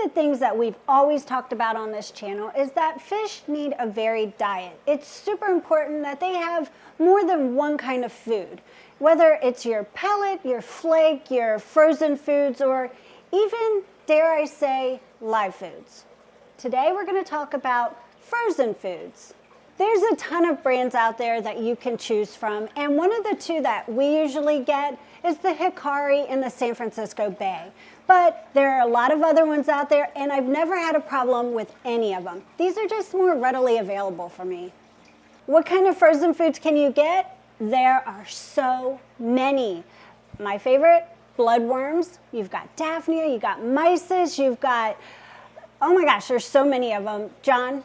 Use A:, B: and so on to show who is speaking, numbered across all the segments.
A: the things that we've always talked about on this channel is that fish need a varied diet. It's super important that they have more than one kind of food, whether it's your pellet, your flake, your frozen foods, or even, dare I say, live foods. Today we're going to talk about frozen foods. There's a ton of brands out there that you can choose from, and one of the two that we usually get is the Hikari in the San Francisco Bay. But there are a lot of other ones out there, and I've never had a problem with any of them. These are just more readily available for me. What kind of frozen foods can you get? There are so many. My favorite, bloodworms. You've got Daphnia, you've got mysis, you've got, oh my gosh, there's so many of them. John?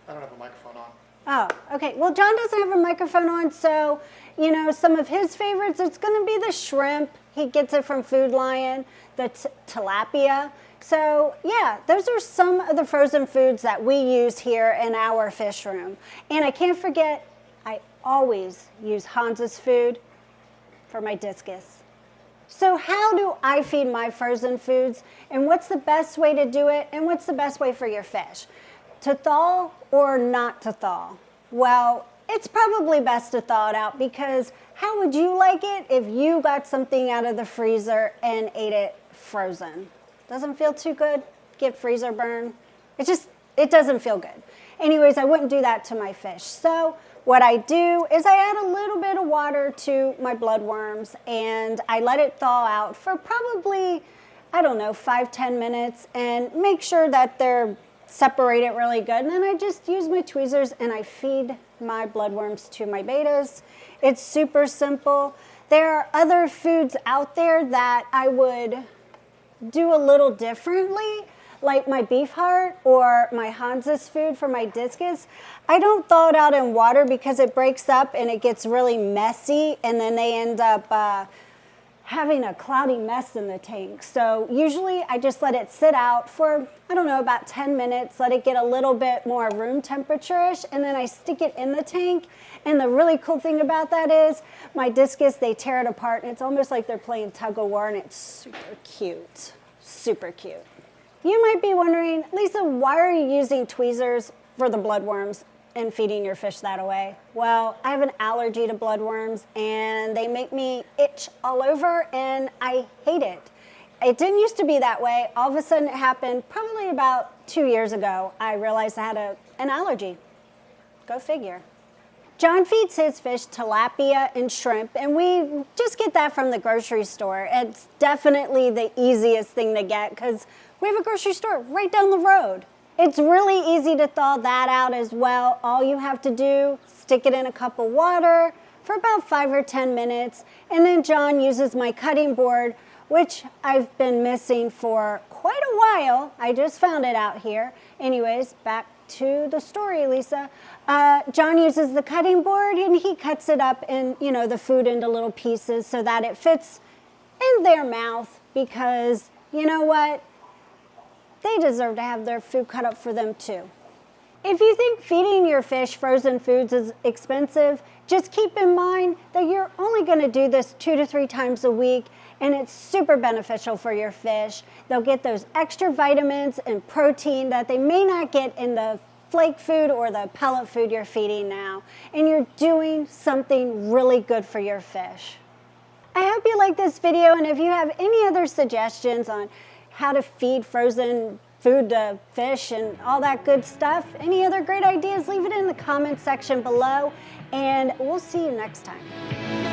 B: I don't have a microphone on.
A: Oh, okay. Well, John doesn't have a microphone on, so, you know, some of his favorites, it's going to be the shrimp. He gets it from Food Lion, the tilapia. So, yeah, those are some of the frozen foods that we use here in our fish room. And I can't forget, I always use Hans's food for my discus. So how do I feed my frozen foods, and what's the best way to do it, and what's the best way for your fish? To thaw or not to thaw? Well, it's probably best to thaw it out, because how would you like it if you got something out of the freezer and ate it frozen? Doesn't feel too good? Get freezer burn? It doesn't feel good. Anyways, I wouldn't do that to my fish. So what I do is I add a little bit of water to my bloodworms and I let it thaw out for probably, I don't know, 5-10 minutes, and make sure that they're separated really good. And then I just use my tweezers and I feed my bloodworms to my betas. It's super simple. There are other foods out there that I would do a little differently, like my beef heart or my Hans's food for my discus. I don't thaw it out in water because it breaks up and it gets really messy, and then they end up having a cloudy mess in the tank. So usually I just let it sit out for, I don't know, about 10 minutes, let it get a little bit more room temperature-ish, and then I stick it in the tank. And the really cool thing about that is my discus, they tear it apart, and it's almost like they're playing tug of war, and it's super cute, super cute. You might be wondering, Lisa, why are you using tweezers for the bloodworms and feeding your fish that way? Well, I have an allergy to bloodworms and they make me itch all over and I hate it. It didn't used to be that way. All of a sudden it happened probably about 2 years ago. I realized I had an allergy. Go figure. John feeds his fish tilapia and shrimp, and we just get that from the grocery store. It's definitely the easiest thing to get because we have a grocery store right down the road. It's really easy to thaw that out as well. All you have to do, stick it in a cup of water for about 5 or 10 minutes, and then John uses my cutting board, which I've been missing for quite a while. I just found it out here. Anyways, back to the story, Lisa. John uses the cutting board and he cuts it up in, you know, the food into little pieces so that it fits in their mouth, because you know what? They deserve to have their food cut up for them too. If you think feeding your fish frozen foods is expensive, just keep in mind that you're only going to do this 2 to 3 times a week, and it's super beneficial for your fish. They'll get those extra vitamins and protein that they may not get in the flake food or the pellet food you're feeding now, and you're doing something really good for your fish. I hope you like this video, and if you have any other suggestions on how to feed frozen food to fish and all that good stuff, any other great ideas, leave it in the comment section below, and we'll see you next time.